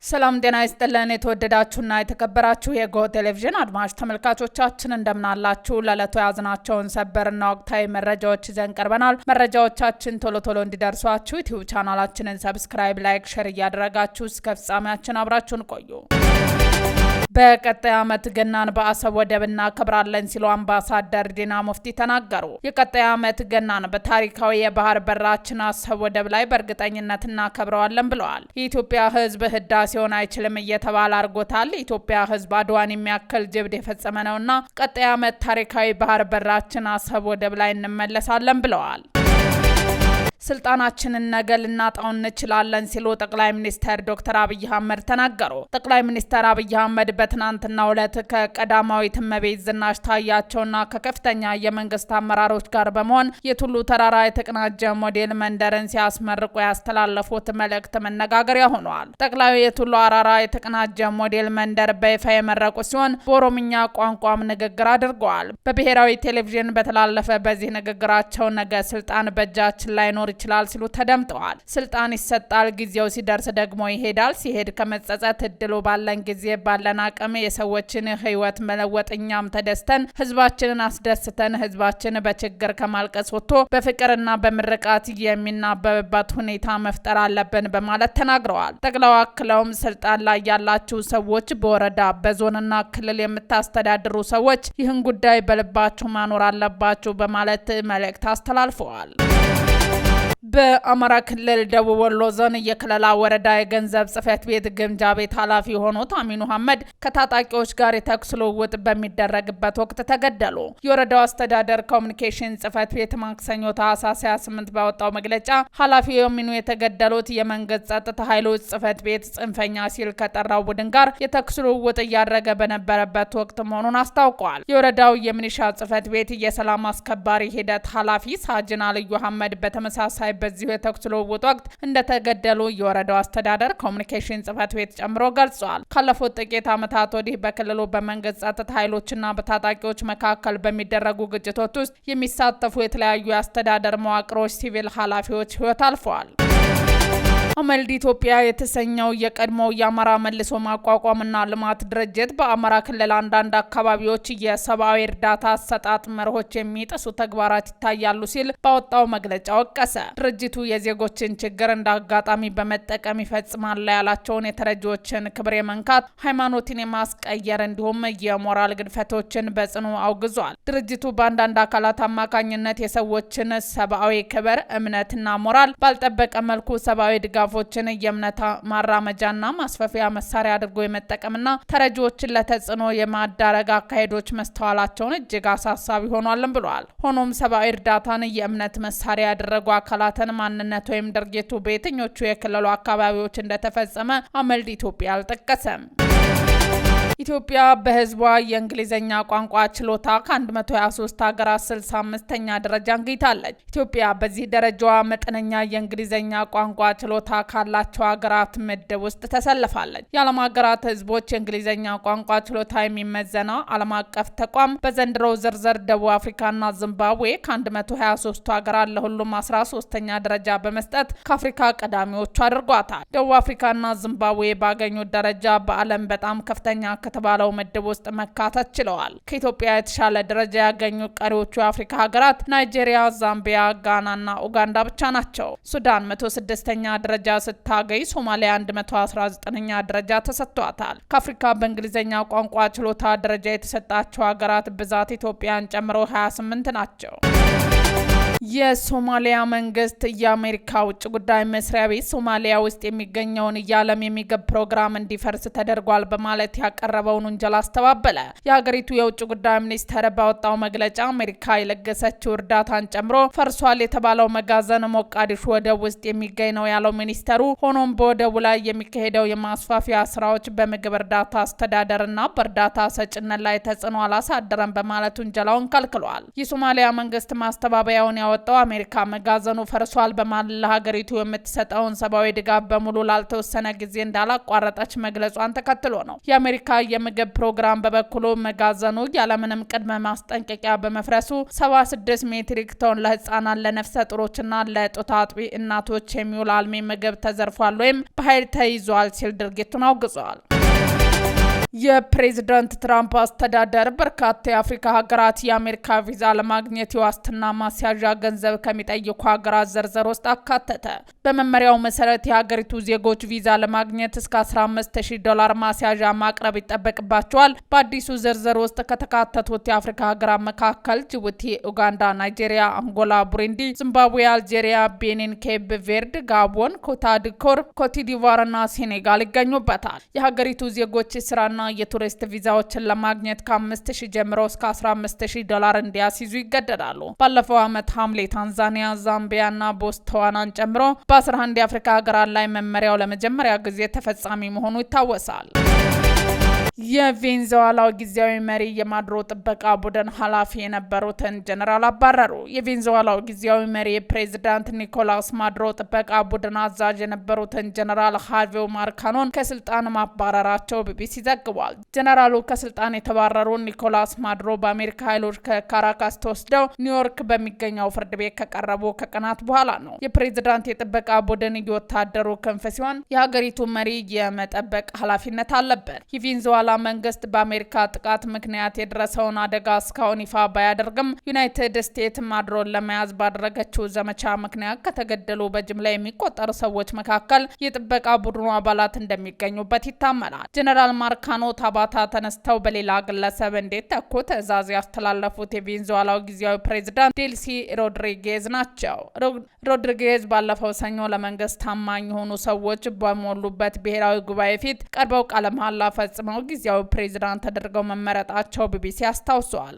ሰላም ጤና ይስጥልን የተወደዳችሁና የተከበራችሁ የጎ ቴሌቪዥን አድማጭ ተመልካቾቻችን እንደምናላችሁ ለዕለቱ ያዝናቸውን ሰበርና ወቅታዊ መረጃዎች ይዘን ቀርበናል። መረጃዎቻችን ቶሎ ቶሎ እንዲደርሷችሁ ዩቲዩብ ቻናላችንን ሰብስክራይብ፣ ላይክ፣ ሼር እያደረጋችሁ እስከ ፍጻሜያችን አብራችሁን ቆዩ። በቀጣይ ዓመት ገናን በአሰብ ወደብ እናከብራለን ሲሉ አምባሳደር ዲና ሙፍቲ ተናገሩ። የቀጣይ ዓመት ገናን በታሪካዊ የባህር በራችን አሰብ ወደብ ላይ በእርግጠኝነት እናከብረዋለን ብለዋል። የኢትዮጵያ ሕዝብ ህዳሴውን አይችልም እየተባለ አድርጎታል። የኢትዮጵያ ሕዝብ አድዋን የሚያክል ጀብድ የፈጸመ ነውና ቀጣይ ዓመት ታሪካዊ ባህር በራችን አሰብ ወደብ ላይ እንመለሳለን ብለዋል። ስልጣናችንን ነገ ልናጣው እንችላለን ሲሉ ጠቅላይ ሚኒስትር ዶክተር አብይ አህመድ ተናገሩ። ጠቅላይ ሚኒስትር አብይ አህመድ በትናንትናው ዕለት ከቀዳማዊት እመቤት ዝናሽ ታያቸውና ከከፍተኛ የመንግስት አመራሮች ጋር በመሆን የቱሉ ተራራ የተቀናጀ ሞዴል መንደርን ሲያስመርቁ ያስተላለፉት መልእክት መነጋገሪያ ሆኗል። ጠቅላዩ የቱሉ አራራ የተቀናጀ ሞዴል መንደር በይፋ የመረቁ ሲሆን በኦሮምኛ ቋንቋም ንግግር አድርገዋል። በብሔራዊ ቴሌቪዥን በተላለፈ በዚህ ንግግራቸው ነገ ስልጣን በእጃችን ላይ ኖር ይችላል ሲሉ ተደምጠዋል። ስልጣን ይሰጣል፣ ጊዜው ሲደርስ ደግሞ ይሄዳል። ሲሄድ ከመጸጸት እድሉ ባለን ጊዜ ባለን አቅም የሰዎችን ህይወት መለወጥ እኛም ተደስተን ህዝባችንን አስደስተን ህዝባችን በችግር ከማልቀስ ወጥቶ በፍቅርና በምርቃት የሚናበብበት ሁኔታ መፍጠር አለብን በማለት ተናግረዋል። ጠቅላዩ አክለውም ስልጣን ላይ ያላችሁ ሰዎች፣ በወረዳ በዞንና ክልል የምታስተዳድሩ ሰዎች ይህን ጉዳይ በልባችሁ ማኖር አለባችሁ በማለት መልእክት አስተላልፈዋል። በአማራ ክልል ደቡብ ወሎ ዞን የከለላ ወረዳ የገንዘብ ጽሕፈት ቤት ግምጃ ቤት ኃላፊ የሆኑት አሚኑ አህመድ ከታጣቂዎች ጋር የተኩስ ልውውጥ በሚደረግበት ወቅት ተገደሉ። የወረዳው አስተዳደር ኮሚኒኬሽን ጽሕፈት ቤት ማክሰኞ ታህሳስ 28 ባወጣው መግለጫ ኃላፊው አሚኑ የተገደሉት የመንግስት ጸጥታ ኃይሎች ጽሕፈት ቤት ጽንፈኛ ሲል ከጠራው ቡድን ጋር የተኩስ ልውውጥ እያደረገ በነበረበት ወቅት መሆኑን አስታውቋል። የወረዳው የሚኒሻ ጽሕፈት ቤት የሰላም አስከባሪ ሂደት ኃላፊ ሳጅን አልዩ አህመድ በተመሳሳይ በዚሁ የተኩስ ልውውጥ ወቅት እንደተገደሉ የወረዳው አስተዳደር ኮሚኒኬሽን ጽሕፈት ቤት ጨምሮ ገልጿል። ካለፉት ጥቂት ዓመታት ወዲህ በክልሉ በመንግስት ጸጥታ ኃይሎችና በታጣቂዎች መካከል በሚደረጉ ግጭቶች ውስጥ የሚሳተፉ የተለያዩ የአስተዳደር መዋቅሮች ሲቪል ኃላፊዎች ህይወት አልፈዋል። አመልድ ኢትዮጵያ የተሰኘው የቀድሞው የአማራ መልሶ ማቋቋምና ልማት ድርጅት በአማራ ክልል አንዳንድ አካባቢዎች የሰብአዊ እርዳታ አሰጣጥ መርሆች የሚጥሱ ተግባራት ይታያሉ ሲል ባወጣው መግለጫ ወቀሰ። ድርጅቱ የዜጎችን ችግር እንደ አጋጣሚ በመጠቀም ይፈጽማል ያላቸውን የተረጂዎችን ክብር የመንካት፣ ሃይማኖትን የማስቀየር እንዲሁም የሞራል ግድፈቶችን በጽኑ አውግዟል። ድርጅቱ በአንዳንድ አካላት አማካኝነት የሰዎችን ሰብአዊ ክብር፣ እምነትና ሞራል ባልጠበቀ መልኩ ሰብአዊ ድጋፎችን የእምነት ማራመጃና ማስፋፊያ መሳሪያ አድርጎ የመጠቀምና ተረጂዎችን ለተጽዕኖ የማዳረግ አካሄዶች መስተዋላቸውን እጅግ አሳሳቢ ሆኗልም ብሏል። ሆኖም ሰብአዊ እርዳታን የእምነት መሳሪያ ያደረጉ አካላትን ማንነት ወይም ድርጊቱ በየትኞቹ የክልሉ አካባቢዎች እንደተፈጸመ አመልድ ኢትዮጵያ አልጠቀሰም። ኢትዮጵያ በህዝቧ የእንግሊዝኛ ቋንቋ ችሎታ ከ123 ሀገራት 65ኛ ደረጃ አግኝታለች። ኢትዮጵያ በዚህ ደረጃዋ መጠነኛ የእንግሊዝኛ ቋንቋ ችሎታ ካላቸው ሀገራት ምድብ ውስጥ ተሰልፋለች። የዓለም ሀገራት ህዝቦች የእንግሊዝኛ ቋንቋ ችሎታ የሚመዘነው ዓለም አቀፍ ተቋም በዘንድሮው ዝርዝር ደቡብ አፍሪካና ዚምባብዌ ከ123 ሀገራት ለሁሉም 13ኛ ደረጃ በመስጠት ከአፍሪካ ቀዳሚዎቹ አድርጓታል። ደቡብ አፍሪካና ዚምባብዌ ባገኙት ደረጃ በዓለም በጣም ከፍተኛ ከተባለው ምድብ ውስጥ መካተት ችለዋል። ከኢትዮጵያ የተሻለ ደረጃ ያገኙ ቀሪዎቹ የአፍሪካ ሀገራት ናይጄሪያ፣ ዛምቢያ፣ ጋናና ኡጋንዳ ብቻ ናቸው። ሱዳን 106ኛ ደረጃ ስታገኝ ሶማሊያ 119ኛ ደረጃ ተሰጥቷታል። ከአፍሪካ በእንግሊዝኛ ቋንቋ ችሎታ ደረጃ የተሰጣቸው ሀገራት ብዛት ኢትዮጵያን ጨምሮ 28 ናቸው። የሶማሊያ መንግስት የአሜሪካ ውጭ ጉዳይ መስሪያ ቤት ሶማሊያ ውስጥ የሚገኘውን የዓለም የምግብ ፕሮግራም እንዲፈርስ ተደርጓል በማለት ያቀረበውን ውንጀላ አስተባበለ። የሀገሪቱ የውጭ ጉዳይ ሚኒስቴር ባወጣው መግለጫ አሜሪካ የለገሰችው እርዳታን ጨምሮ ፈርሷል የተባለው መጋዘን ሞቃዲሾ ወደብ ውስጥ የሚገኝ ነው ያለው ሚኒስቴሩ፣ ሆኖም በወደቡ ላይ የሚካሄደው የማስፋፊያ ስራዎች በምግብ እርዳታ አስተዳደርና በእርዳታ ሰጭነት ላይ ተጽዕኖ አላሳደረም በማለት ውንጀላውን ከልክሏል። የሶማሊያ መንግስት ማስተባበያውን ያወጣው አሜሪካ መጋዘኑ ፈርሷል በማለት ለሀገሪቱ የምትሰጠውን ሰብአዊ ድጋፍ በሙሉ ላልተወሰነ ጊዜ እንዳላቋረጠች መግለጿን ተከትሎ ነው። የአሜሪካ የምግብ ፕሮግራም በበኩሉ መጋዘኑ ያለምንም ቅድመ ማስጠንቀቂያ በመፍረሱ 76 ሜትሪክ ቶን ለህፃናት፣ ለነፍሰ ጡሮችና ለጡት አጥቢ እናቶች የሚውል አልሚ ምግብ ተዘርፏል ወይም በኃይል ተይዟል ሲል ድርጊቱን አውግዟል። የፕሬዝዳንት ትራምፕ አስተዳደር በርካታ የአፍሪካ ሀገራት የአሜሪካ ቪዛ ለማግኘት የዋስትና ማስያዣ ገንዘብ ከሚጠይቁ ሀገራት ዝርዝር ውስጥ አካተተ። በመመሪያው መሰረት የሀገሪቱ ዜጎች ቪዛ ለማግኘት እስከ $15,000 ማስያዣ ማቅረብ ይጠበቅባቸዋል። በአዲሱ ዝርዝር ውስጥ ከተካተቱት የአፍሪካ ሀገራት መካከል ጅቡቲ፣ ኡጋንዳ፣ ናይጄሪያ፣ አንጎላ፣ ቡሩንዲ፣ ዚምባብዌ፣ አልጄሪያ፣ ቤኒን፣ ኬፕ ቬርድ፣ ጋቦን፣ ኮታዲኮር፣ ኮትዲቯር እና ሴኔጋል ይገኙበታል። የሀገሪቱ ዜጎች ስራና የቱሪስት ቪዛዎችን ለማግኘት ከ5,000 ጀምሮ እስከ $15,000 እንዲያስይዙ ይገደዳሉ። ባለፈው ዓመት ሐምሌ ታንዛኒያ፣ ዛምቢያ እና ቦትስዋናን ጨምሮ በ11 የአፍሪካ ሀገራት ላይ መመሪያው ለመጀመሪያ ጊዜ ተፈጻሚ መሆኑ ይታወሳል። የቬንዙዌላው ጊዜያዊ መሪ የማዱሮ ጥበቃ ቡድን ኃላፊ የነበሩትን ጀነራል አባረሩ። የቬንዙዌላው ጊዜያዊ መሪ ፕሬዝዳንት ኒኮላስ ማዱሮ ጥበቃ ቡድን አዛዥ የነበሩትን ጀነራል ሃቬው ማርካኖን ከስልጣን ማባረራቸው ቢቢሲ ዘግቧል። ጀነራሉ ከስልጣን የተባረሩ ኒኮላስ ማዱሮ በአሜሪካ ኃይሎች ከካራካስ ተወስደው ኒውዮርክ በሚገኘው ፍርድ ቤት ከቀረቡ ከቀናት በኋላ ነው። የፕሬዝዳንት የጥበቃ ቡድን የወታደሩ ክንፍ ሲሆን የሀገሪቱ መሪ የመጠበቅ ኃላፊነት አለበት። የቬንዙዌላ መንግስት በአሜሪካ ጥቃት ምክንያት የደረሰውን አደጋ እስካሁን ይፋ ባያደርግም ዩናይትድ ስቴትስ ማዱሮን ለመያዝ ባደረገችው ዘመቻ ምክንያት ከተገደሉ በጅምላ የሚቆጠሩ ሰዎች መካከል የጥበቃ ቡድኑ አባላት እንደሚገኙበት ይታመናል። ጀነራል ማርካኖ ታባታ ተነስተው በሌላ ግለሰብ እንዲተኩ ትዕዛዝ ያስተላለፉት የቬንዙዌላው ጊዜያዊ ፕሬዝዳንት ዴልሲ ሮድሪጌዝ ናቸው። ሮድሪጌዝ ባለፈው ሰኞ ለመንግስት ታማኝ የሆኑ ሰዎች በሞሉበት ብሔራዊ ጉባኤ ፊት ቀርበው ቃለ መሃላ ፈጽመው ጊዜያዊ ፕሬዝዳንት ተደርገው መመረጣቸው ቢቢሲ አስታውሷል።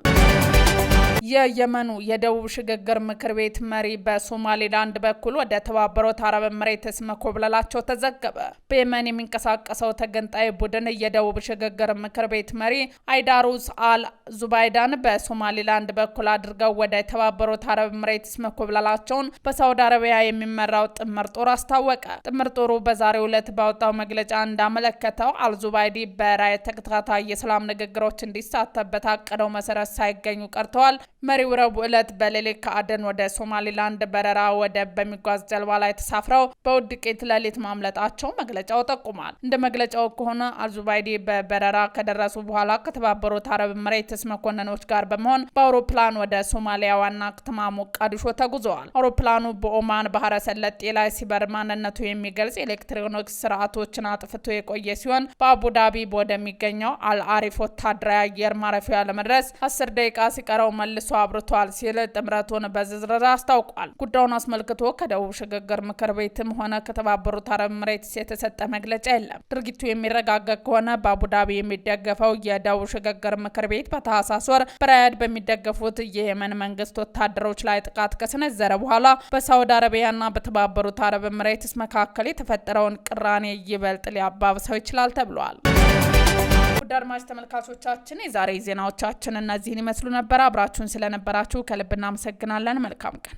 የየመኑ የደቡብ ሽግግር ምክር ቤት መሪ በሶማሌላንድ በኩል ወደ ተባበሩት አረብ ኤሚሬትስ መኮብለላቸው ተዘገበ። በየመን የሚንቀሳቀሰው ተገንጣይ ቡድን የደቡብ ሽግግር ምክር ቤት መሪ አይዳሩስ አል ዙባይዳን በሶማሌላንድ በኩል አድርገው ወደ ተባበሩት አረብ ኤሚሬትስ መኮብለላቸውን በሳውዲ አረቢያ የሚመራው ጥምር ጦር አስታወቀ። ጥምር ጦሩ በዛሬው ዕለት ባወጣው መግለጫ እንዳመለከተው አልዙባይዲ በራየት ተከታታይ የሰላም ንግግሮች እንዲሳተፍ በታቀደው መሰረት ሳይገኙ ቀርተዋል። መሪው ረቡዕ ዕለት በሌሊት ከአደን ወደ ሶማሊላንድ በረራ ወደብ በሚጓዝ ጀልባ ላይ ተሳፍረው በውድቂት ሌሊት ማምለጣቸው መግለጫው ጠቁሟል። እንደ መግለጫው ከሆነ አልዙባይዲ በበረራ ከደረሱ በኋላ ከተባበሩት አረብ ኤሚሬትስ መኮንኖች ጋር በመሆን በአውሮፕላን ወደ ሶማሊያ ዋና ከተማ ሞቃዲሾ ተጉዘዋል። አውሮፕላኑ በኦማን ባህረ ሰላጤ ላይ ሲበር ማንነቱ የሚገልጽ ኤሌክትሮኒክስ ስርዓቶችን አጥፍቶ የቆየ ሲሆን በአቡዳቢ ወደሚገኘው አልአሪፍ ወታደራዊ አየር ማረፊያ ለመድረስ 10 ደቂቃ ሲቀረው መልሶ አብርቷል ሲል ጥምረቱን በዝርዝር አስታውቋል። ጉዳዩን አስመልክቶ ከደቡብ ሽግግር ምክር ቤትም ሆነ ከተባበሩት አረብ ኤሚሬትስ የተሰጠ መግለጫ የለም። ድርጊቱ የሚረጋገጥ ከሆነ በአቡዳቢ የሚደገፈው የደቡብ ሽግግር ምክር ቤት በታህሳስ ወር በራያድ በሚደገፉት የየመን መንግስት ወታደሮች ላይ ጥቃት ከሰነዘረ በኋላ በሳውዲ አረቢያና በተባበሩት አረብ ኤሚሬትስ መካከል የተፈጠረውን ቅራኔ ይበልጥ ሊያባብሰው ይችላል ተብሏል። ውድ አድማጭ ተመልካቾቻችን የዛሬ ዜናዎቻችን እነዚህን ይመስሉ ነበር። አብራችሁን ስለነበራችሁ ከልብ እናመሰግናለን። መልካም ቀን።